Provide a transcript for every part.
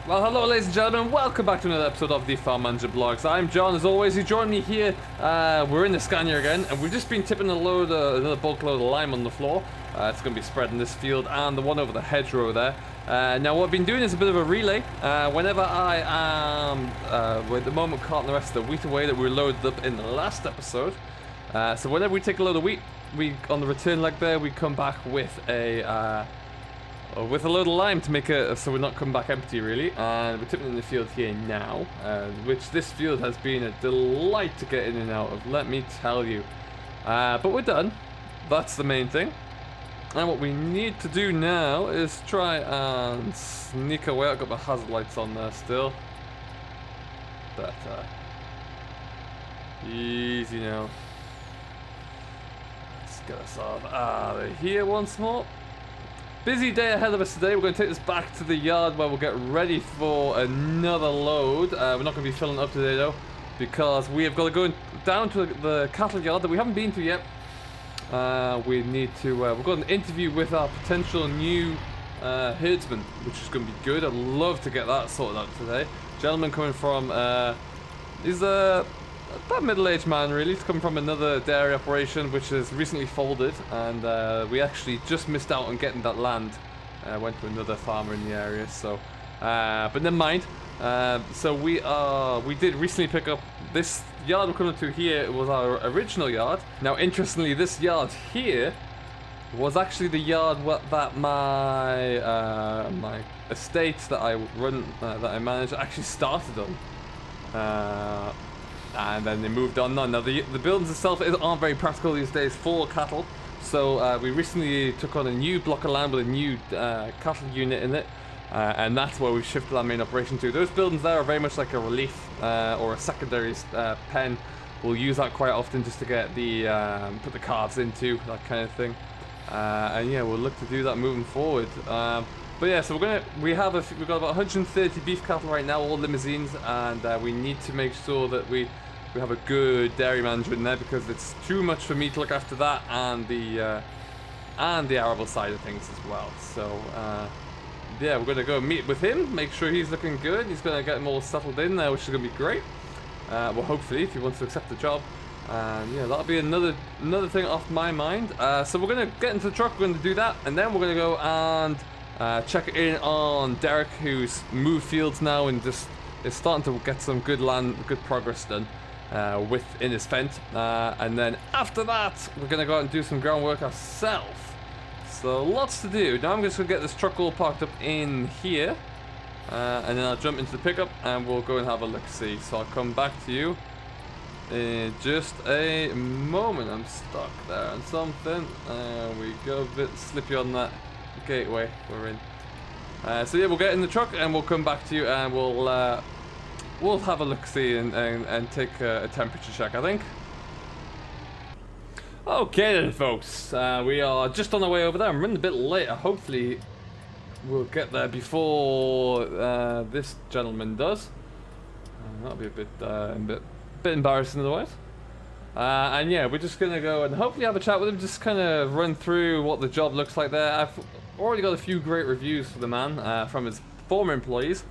Well, hello ladies and gentlemen, welcome back to another episode of the Farm Manager Blogs. I'm John, as always. You join me here, we're in the Scania again, and we've just been tipping another bulk load of lime on the floor. It's going to be spread in this field and the one over the hedgerow there. Now what I've been doing is a bit of a relay. Whenever I am, we're at the moment carting the rest of the wheat away that we loaded up in the last episode. So whenever we take a load of wheat, on the return leg there, we come back with a load of lime to make it so we're not coming back empty, really. And we're tipping in the field here now, which this field has been a delight to get in and out of, let me tell you. But we're done. That's the main thing. And what we need to do now is try and sneak away. I've got my hazard lights on there still. But easy now. Let's get us out of here once more. Busy day ahead of us today. We're going to take this back to the yard where we'll get ready for another load. We're not going to be filling up today though, because we have got to go down to the cattle yard that we haven't been to yet. We need to, we've got an interview with our potential new herdsman, which is going to be good. I'd love to get that sorted out today. Gentleman coming from, he's about middle-aged man really. He's coming from another dairy operation which has recently folded, and we actually just missed out on getting that land. Went to another farmer in the area, so but never mind. So we did recently pick up this yard we're coming to here. It was our original yard. Now interestingly, this yard here was actually the yard that my my estate that I run, that I manage, actually started on. And then they moved on. Now the buildings itself aren't very practical these days for cattle, so we recently took on a new block of land with a new cattle unit in it, and that's where we shifted our main operation to. Those buildings there are very much like a relief or a secondary pen. We'll use that quite often just to get the put the calves into, that kind of thing, and yeah, we'll look to do that moving forward. But yeah, so we've got about 130 beef cattle right now, all limousines, and we need to make sure that we have a good dairy manager in there, because it's too much for me to look after that and the arable side of things as well. So yeah, we're gonna go meet with him, make sure he's looking good. He's gonna get him all settled in there, which is gonna be great. Well, hopefully, if he wants to accept the job. Yeah, that'll be another thing off my mind. So we're gonna get into the truck, we're gonna do that, and then we're gonna go and check in on Derek, who's moved fields now and just is starting to get some good progress done within his fence. And then after that, we're going to go out and do some groundwork ourselves. So lots to do. Now I'm just going to get this truck all parked up in here, and then I'll jump into the pickup and we'll go and have a look-see. So I'll come back to you in just a moment. I'm stuck there on something. There we go, a bit slippy on that gateway we're in. So yeah, we'll get in the truck and we'll come back to you, and we'll have a look-see and take a temperature check, I think. Okay then, folks, we are just on our way over there. I'm running a bit late. Hopefully we'll get there before this gentleman does. That'll be a bit embarrassing otherwise. And yeah, we're just gonna go and hopefully have a chat with him, just kind of run through what the job looks like there. I've already got a few great reviews for the man from his former employees,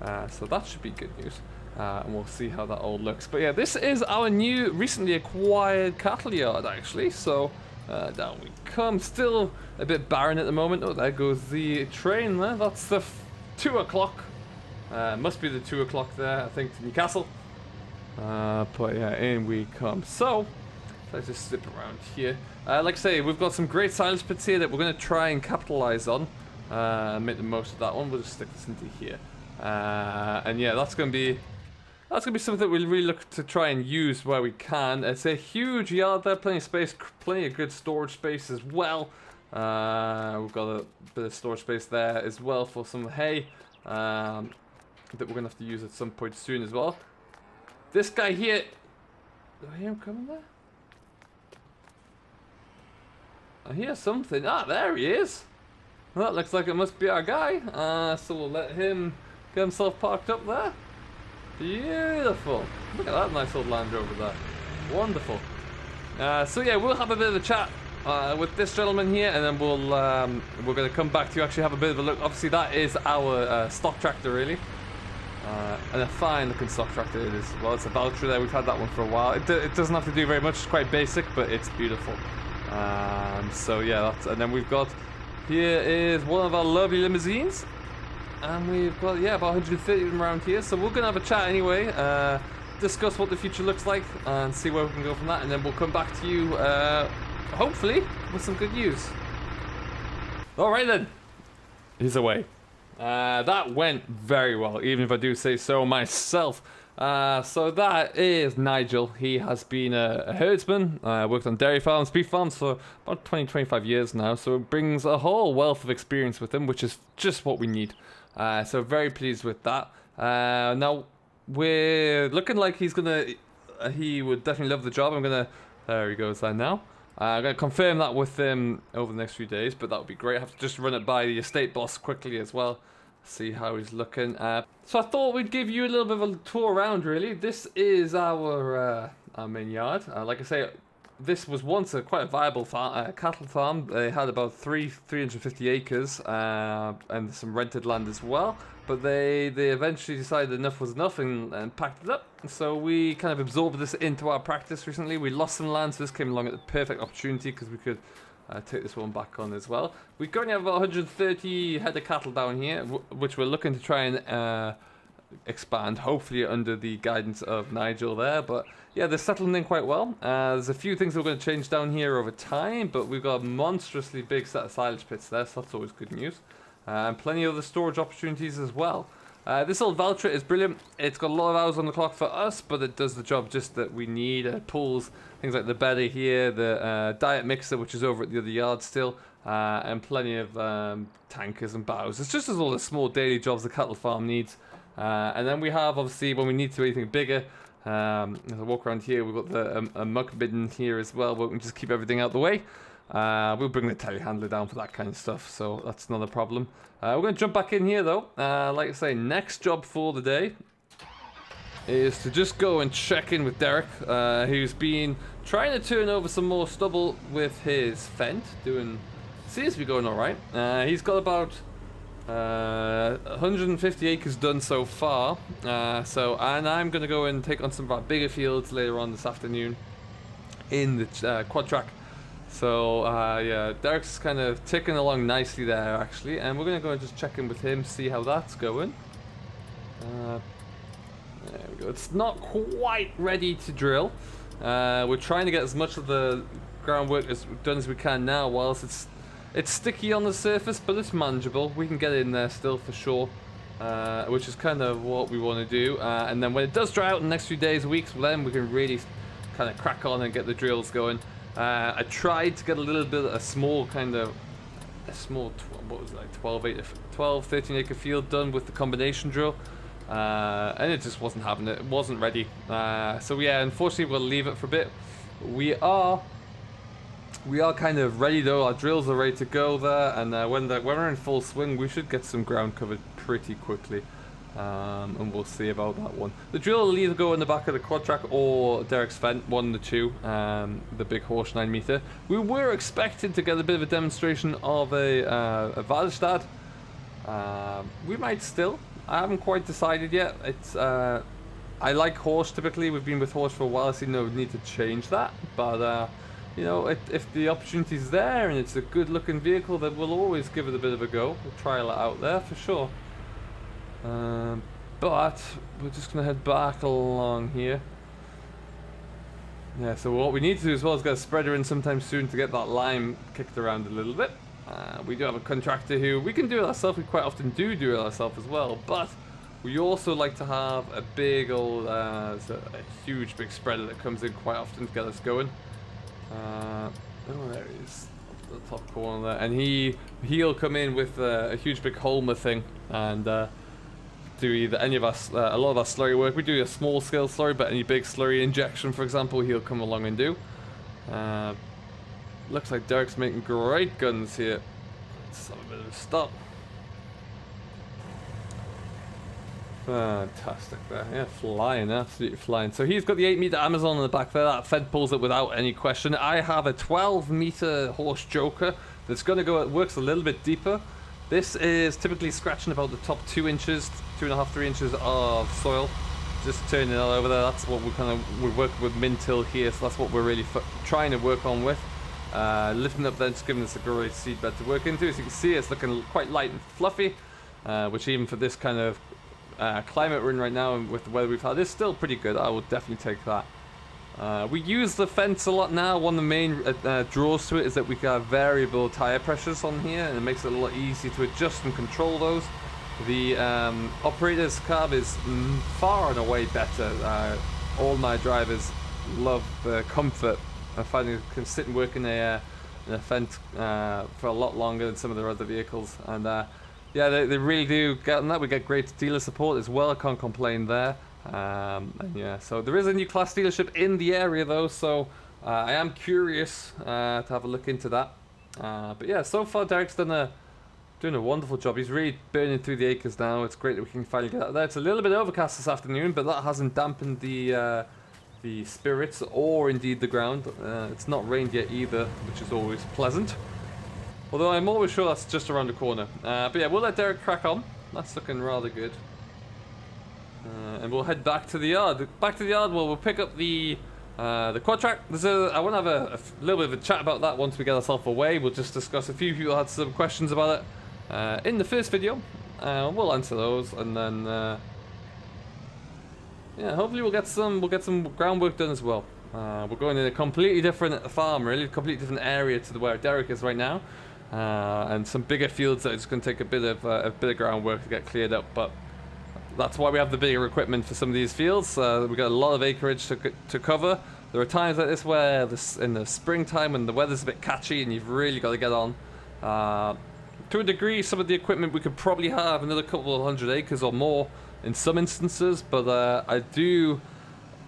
so that should be good news, and we'll see how that all looks. But yeah, this is our new recently acquired cattle yard actually, so down we come. Still a bit barren at the moment. Oh, there goes the train there. That's the 2 o'clock, must be the 2 o'clock there, I think, to Newcastle. But yeah, in we come. So let's just slip around here. Like I say, we've got some great silage pits here that we're going to try and capitalize on, make the most of that one. We'll just stick this into here, and yeah, that's going to be something that we'll really look to try and use where we can. It's a huge yard there, plenty of space, plenty of good storage space as well. We've got a bit of storage space there as well for some hay that we're going to have to use at some point soon as well. This guy here, do I hear him coming there? I hear something. Ah, there he is. Well, that looks like it must be our guy. So we'll let him get himself parked up there. Beautiful. Look at that nice old Land Rover there. Wonderful. So yeah, we'll have a bit of a chat with this gentleman here, and then we're going to come back to actually have a bit of a look. Obviously, that is our stock tractor, really. And a fine looking stock tractor it is. Well, it's a Valtra there. We've had that one for a while. It doesn't have to do very much. It's quite basic, but it's beautiful. So yeah, and then we've got, here is one of our lovely limousines. And we've got, yeah, about 130 of them around here. So we're going to have a chat anyway, discuss what the future looks like, and see where we can go from that. And then we'll come back to you, hopefully, with some good news. Alright then, he's away. That went very well, even if I do say so myself. So that is Nigel. He has been a herdsman, worked on dairy farms, beef farms for about 20-25 years now. So it brings a whole wealth of experience with him, which is just what we need. So very pleased with that. Now we're looking like he would definitely love the job. There he goes there now. I'm going to confirm that with him over the next few days, but that would be great. I have to just run it by the estate boss quickly as well, see how he's looking. So I thought we'd give you a little bit of a tour around, really. This is our main yard. Like I say, this was once quite a viable cattle farm. They had about 350 acres and some rented land as well. But they eventually decided enough was enough and packed it up. So we kind of absorbed this into our practice recently. We lost some land, so this came along at the perfect opportunity because we could take this one back on as well. We currently have about 130 head of cattle down here, which we're looking to try and expand, hopefully under the guidance of Nigel there. But yeah, they're settling in quite well. There's a few things we're going to change down here over time, but we've got a monstrously big set of silage pits there, so that's always good news. And plenty of other storage opportunities as well. This old Valtra is brilliant. It's got a lot of hours on the clock for us, but it does the job just that we need. It pulls things like the bedder here, the diet mixer, which is over at the other yard still, and plenty of tankers and bows. It's just as all the small daily jobs the cattle farm needs. And then we have, obviously, when we need to do anything bigger, as I walk around here, we've got a muck bin here as well, where we can just keep everything out the way. We'll bring the telehandler down for that kind of stuff, so that's not a problem. We're going to jump back in here though. Like I say, next job for the day is to just go and check in with Derek, who's been trying to turn over some more stubble with his Fendt, seems to be going alright. He's got about 150 acres done so far, and I'm going to go and take on some of our bigger fields later on this afternoon in the quad track. So yeah, Derek's kind of ticking along nicely there actually, and we're going to go and just check in with him, see how that's going. There we go. It's not quite ready to drill. We're trying to get as much of the groundwork done as we can now, whilst it's sticky on the surface, but it's manageable. We can get in there still for sure, which is kind of what we want to do. And then when it does dry out in the next few days, weeks, then we can really kind of crack on and get the drills going. I tried to get a small 12, 13 acre field done with the combination drill, and it just wasn't having it. It wasn't ready. So yeah, unfortunately we'll leave it for a bit. We are kind of ready though. Our drills are ready to go there, and when we're in full swing, we should get some ground covered pretty quickly. And we'll see about that one. The drill will either go in the back of the quad track or Derek's Fendt, one of the two, the big horse 9 meter. We were expecting to get a bit of a demonstration of a Valstad. We might still. I haven't quite decided yet. It's I like horse typically. We've been with horse for a while. I see no need to change that. But you know, if the opportunity's there and it's a good looking vehicle, then we'll always give it a bit of a go. We'll trial it out there for sure. But we're just going to head back along here. Yeah, so what we need to do as well is get a spreader in sometime soon to get that lime kicked around a little bit. We do have a contractor who we can do it ourselves. We quite often do it ourselves as well, but we also like to have a big old, a huge big spreader that comes in quite often to get us going. Oh, there he is, the top corner there, and he'll come in with a huge big Holmer thing and do either any of us, a lot of our slurry work. We do a small scale slurry, but any big slurry injection, for example, he'll come along and do. Looks like Derek's making great guns here. Let's have a bit of a stop. Fantastic there. Yeah, flying, absolutely flying. So he's got the 8-meter Amazon in the back there. That Fed pulls it without any question. I have a 12-meter horse joker that's going to go, it works a little bit deeper. This is typically scratching about the top 2 inches, 2.5, 3 inches of soil. Just turning it all over there. That's what we're working with min-till here, so that's what we're really trying to work on with. Lifting up then, just giving us a great seedbed to work into. As you can see, it's looking quite light and fluffy, which even for this kind of climate we're in right now and with the weather we've had is still pretty good. I will definitely take that. We use the fence a lot now. One of the main draws to it is that we have variable tire pressures on here, and it makes it a lot easier to adjust and control those. The operator's cab is far and away better. All my drivers love the comfort of finding they can sit and work in a fence for a lot longer than some of their other vehicles, and yeah, they really do get on that. We get great dealer support as well. I can't complain there. And yeah, so there is a new class dealership in the area though, so I am curious to have a look into that. But yeah, so far Derek's doing a wonderful job. He's really burning through the acres now. It's great that we can finally get out there. It's a little bit overcast this afternoon, but that hasn't dampened the spirits or indeed the ground. It's not rained yet either, which is always pleasant. Although I'm always sure that's just around the corner. But yeah, we'll let Derek crack on. That's looking rather good. And we'll head back to the yard. Back to the yard where we'll pick up the quad track. I want to have a little bit of a chat about that once we get ourselves away. We'll just discuss. A few people had some questions about it in the first video. We'll answer those, and then yeah, hopefully we'll get some groundwork done as well. We're going in a completely different farm, really, a completely different area to where Derek is right now, and some bigger fields that it's going to take a bit of groundwork to get cleared up. But that's why we have the bigger equipment for some of these fields. We've got a lot of acreage to cover. There are times like this where in the springtime when the weather's a bit catchy and you've really got to get on. To a degree, some of the equipment we could probably have another couple of 100 acres or more in some instances, but I do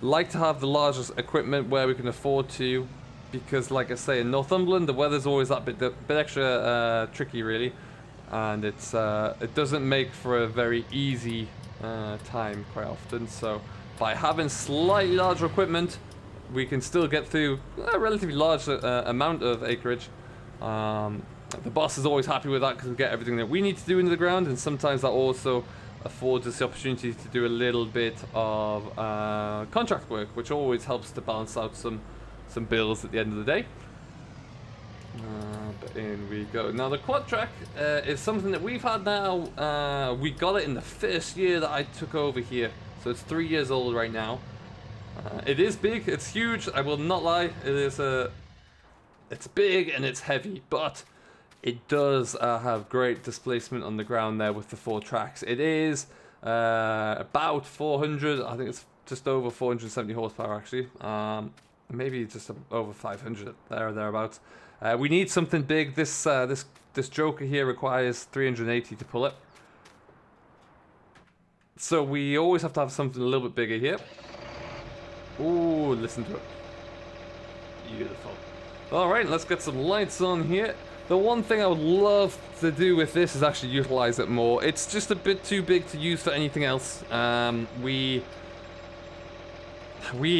like to have the largest equipment where we can afford to, because like I say, in Northumberland the weather's always that bit extra tricky really, and it doesn't make for a very easy time quite often. So by having slightly larger equipment, we can still get through a relatively large amount of acreage. The boss is always happy with that because we get everything that we need to do into the ground, and sometimes that also affords us the opportunity to do a little bit of contract work, which always helps to balance out some bills at the end of the day. But in we go. Now the quad track is something that we've had now. We got it in the first year that I took over here, so it's 3 years old right now. It is big, it's huge, I will not lie. It's big and it's heavy, but it does have great displacement on the ground there with the 4 tracks. It is about 400, I think it's just over 470 horsepower actually. Maybe just over 500 there or thereabouts. We need something big. This Joker here requires 380 to pull it. So we always have to have something a little bit bigger here. Ooh, listen to it. Beautiful. Alright, let's get some lights on here. The one thing I would love to do with this is actually utilize it more. It's just a bit too big to use for anything else. We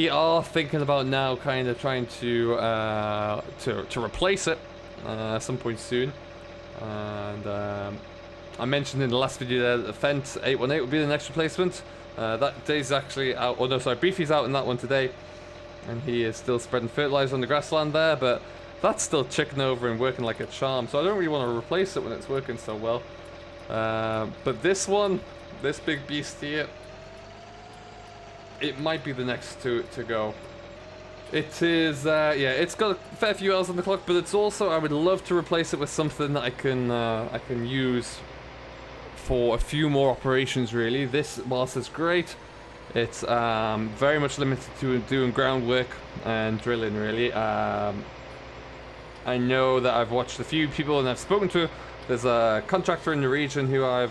are thinking about now kind of trying to replace it at some point soon. And I mentioned in the last video there that the Fendt 818 would be the next replacement. That day's actually out, oh no, sorry, Beefy's out in that one today. And he is still spreading fertilizer on the grassland there, but that's still chicking over and working like a charm. So I don't really want to replace it when it's working so well. But this one, this big beast here, it might be the next to go. It is, yeah, it's got a fair few hours on the clock, but it's also, I would love to replace it with something that I can use for a few more operations really. This, whilst it's great, it's very much limited to doing groundwork and drilling really. I know that I've watched a few people and I've spoken to. There's a contractor in the region who I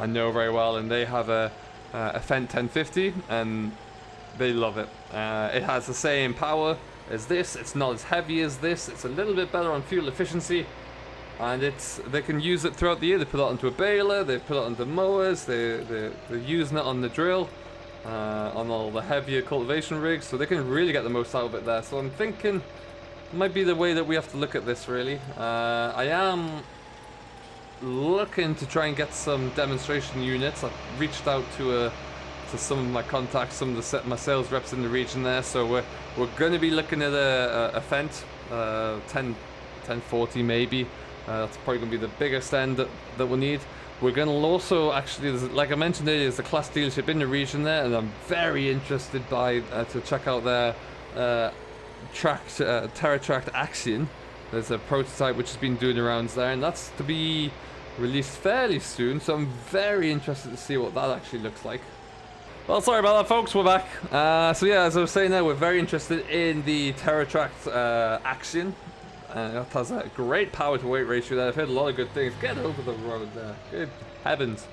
know very well, and they have a Fendt 1050 and they love it. It has the same power as this. It's not as heavy as this. It's a little bit better on fuel efficiency, and they can use it throughout the year. They put it onto a baler, they put it onto mowers, they're using it on the drill, on all the heavier cultivation rigs, so they can really get the most out of it there. So I'm thinking it might be the way that we have to look at this, really. I am looking to try and get some demonstration units. I've reached out to some of my contacts, some of my sales reps in the region there, so we're going to be looking at a Fent 1040 maybe. That's probably going to be the biggest end that we'll need. We're going to also actually, like I mentioned earlier, there's a class dealership in the region there, and I'm very interested to check out their TerraTract Axion. There's a prototype which has been doing the rounds there, and that's to be released fairly soon, so I'm very interested to see what that actually looks like. Well, sorry about that, folks, we're back. So yeah, as I was saying there, we're very interested in the TerraTract Axion. That has a great power to weight ratio there. I've heard a lot of good things. Get over the road there. Good heavens.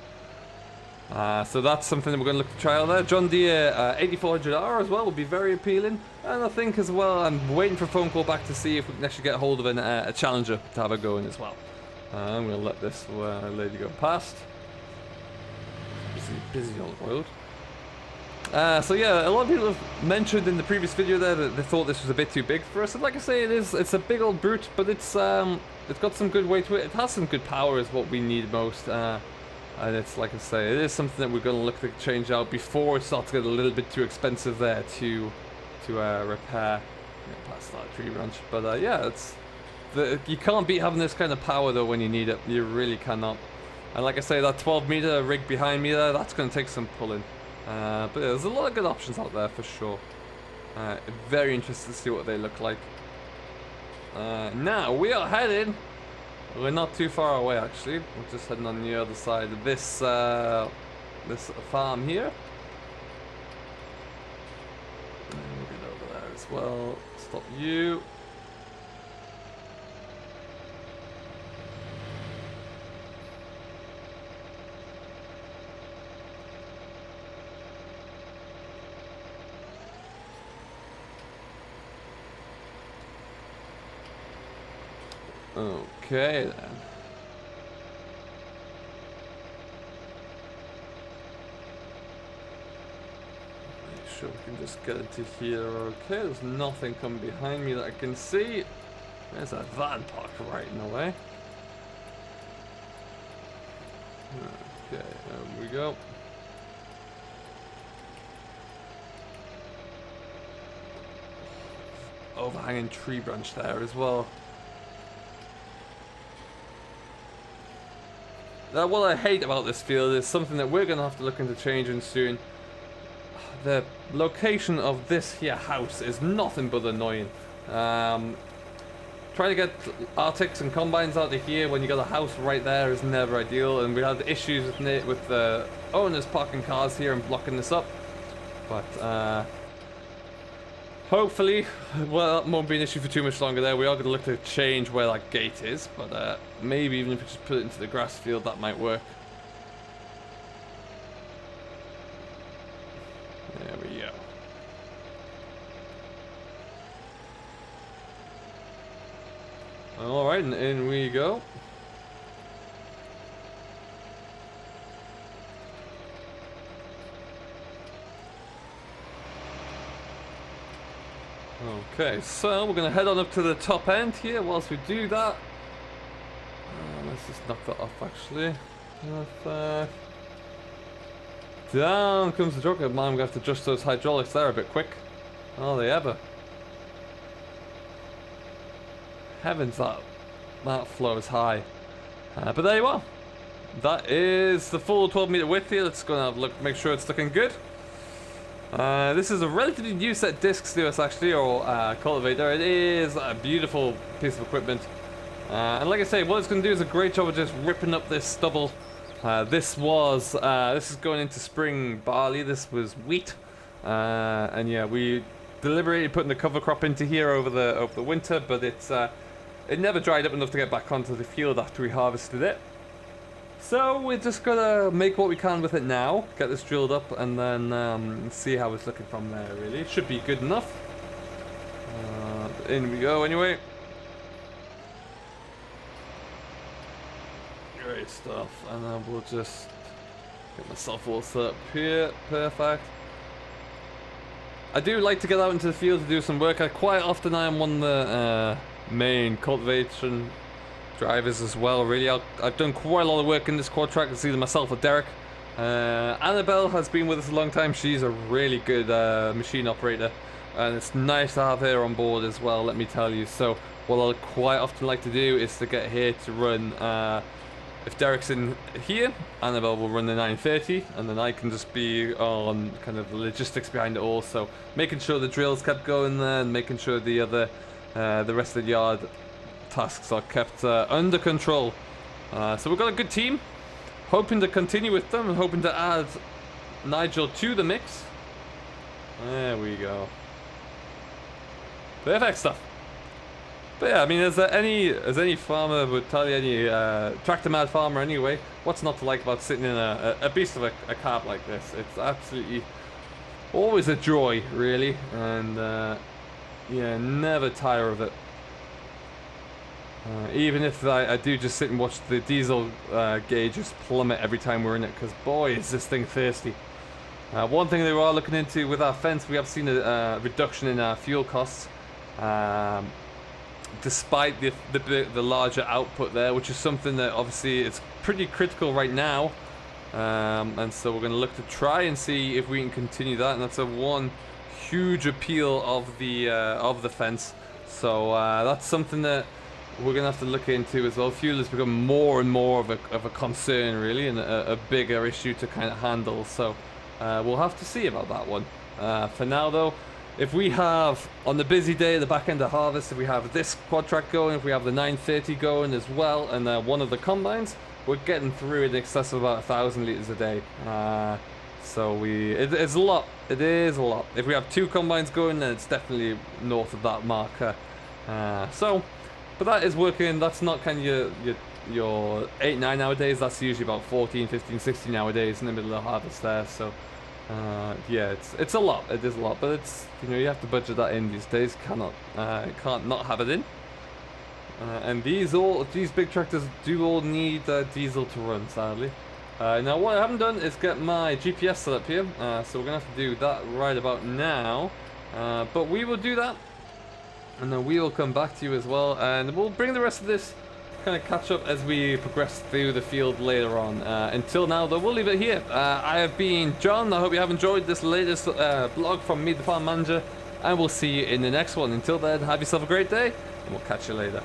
So that's something that we're going to look to try out there. John Deere 8400R as well will be very appealing. And I think as well, I'm waiting for a phone call back to see if we can actually get hold of a Challenger to have a go in as well. I'm going to let this lady go past. Busy on the road. So yeah, a lot of people have mentioned in the previous video there that they thought this was a bit too big for us. And like I say, it's a big old brute, but it's got some good weight to it. It has some good power is what we need most. And it's, like I say, it is something that we're going to look to change out before it starts to get a little bit too expensive there to repair. Past that tree branch. But yeah, you can't beat having this kind of power though when you need it. You really cannot. And like I say, that 12-meter rig behind me there, that's going to take some pulling. But there's a lot of good options out there for sure. Very interested to see what they look like. Now we are heading. We're not too far away actually. We're just heading on the other side of this this farm here. And we'll get over there as well. Stop you. Okay then. Make sure we can just get into here. Okay, there's nothing coming behind me that I can see. There's a van parked right in the way. Okay, there we go. Overhanging tree branch there as well. What I hate about this field is something that we're going to have to look into changing soon. The location of this here house is nothing but annoying. Trying to get Arctics and Combines out of here when you got a house right there is never ideal, and we had issues with the owners parking cars here and blocking this up. But hopefully, well, that won't be an issue for too much longer there. We are going to look to change where that gate is, but maybe even if we just put it into the grass field, that might work. There we go. Alright, and in we go. Okay, so we're going to head on up to the top end here. Whilst we do that, let's just knock that off actually. Down comes the truck. Man, I'm going to have to adjust those hydraulics there a bit quick. Are they ever? Heavens, that flow is high. But there you are. That is the full 12-meter width here. Let's go and have a look, make sure it's looking good. This is a relatively new set of discs to us actually, or cultivator. It is a beautiful piece of equipment. And like I say, what it's going to do is a great job of just ripping up this stubble. This is going into spring barley. This was wheat. And yeah, we deliberately putting the cover crop into here over the winter, but it never dried up enough to get back onto the field after we harvested it. So we're just gonna make what we can with it now, get this drilled up, and then see how it's looking from there. Really, it should be good enough. In we go anyway. Great stuff. And then we'll just get myself all set up here. Perfect. I do like to get out into the field to do some work. Quite often I am one of the main cultivation drivers as well, really. I've done quite a lot of work in this quad track. It's either myself or Derek. Annabelle has been with us a long time. She's a really good machine operator, and it's nice to have her on board as well, let me tell you. So what I quite often like to do is to get here to run, if Derek's in here, Annabelle will run the 930, and then I can just be on kind of the logistics behind it all. So making sure the drills kept going there, and making sure the rest of the yard tasks are kept under control. So we've got a good team, hoping to continue with them and hoping to add Nigel to the mix. There we go. Perfect stuff. But yeah, I mean, as any farmer would tell you, any tractor mad farmer anyway, what's not to like about sitting in a beast of a cab like this? It's absolutely always a joy, really, and yeah, never tire of it. Even if I do just sit and watch the diesel gauges plummet every time we're in it, because boy, is this thing thirsty. One thing that we are looking into with our fence, we have seen a reduction in our fuel costs. Despite the larger output there, which is something that obviously it's pretty critical right now, and so we're going to look to try and see if we can continue that, and that's one huge appeal of the fence. So that's something that we're going to have to look into as well. Fuel has become more and more of a concern, really, and a bigger issue to kind of handle. So we'll have to see about that one. For now, though, if we have, on the busy day, the back end of harvest, if we have this quad track going, if we have the 930 going as well, and one of the combines, we're getting through in excess of about 1,000 litres a day. So it's a lot. It is a lot. If we have 2 combines going, then it's definitely north of that marker. But that is working. That's not kind of your 8-9 nowadays. That's usually about 14, 15, 16 nowadays in the middle of the harvest there. So yeah, it's a lot. It is a lot, but it's, you know, you have to budget that in these days. Can't not have it in. And these big tractors do all need diesel to run, sadly. Now what I haven't done is get my GPS set up here, so we're gonna have to do that right about now. But we will do that, and then we will come back to you as well, and we'll bring the rest of this kind of catch up as we progress through the field later on. Until now, though, we'll leave it here. I have been John. I hope you have enjoyed this latest vlog from me, the farm manager, and we'll see you in the next one. Until then, have yourself a great day, and we'll catch you later.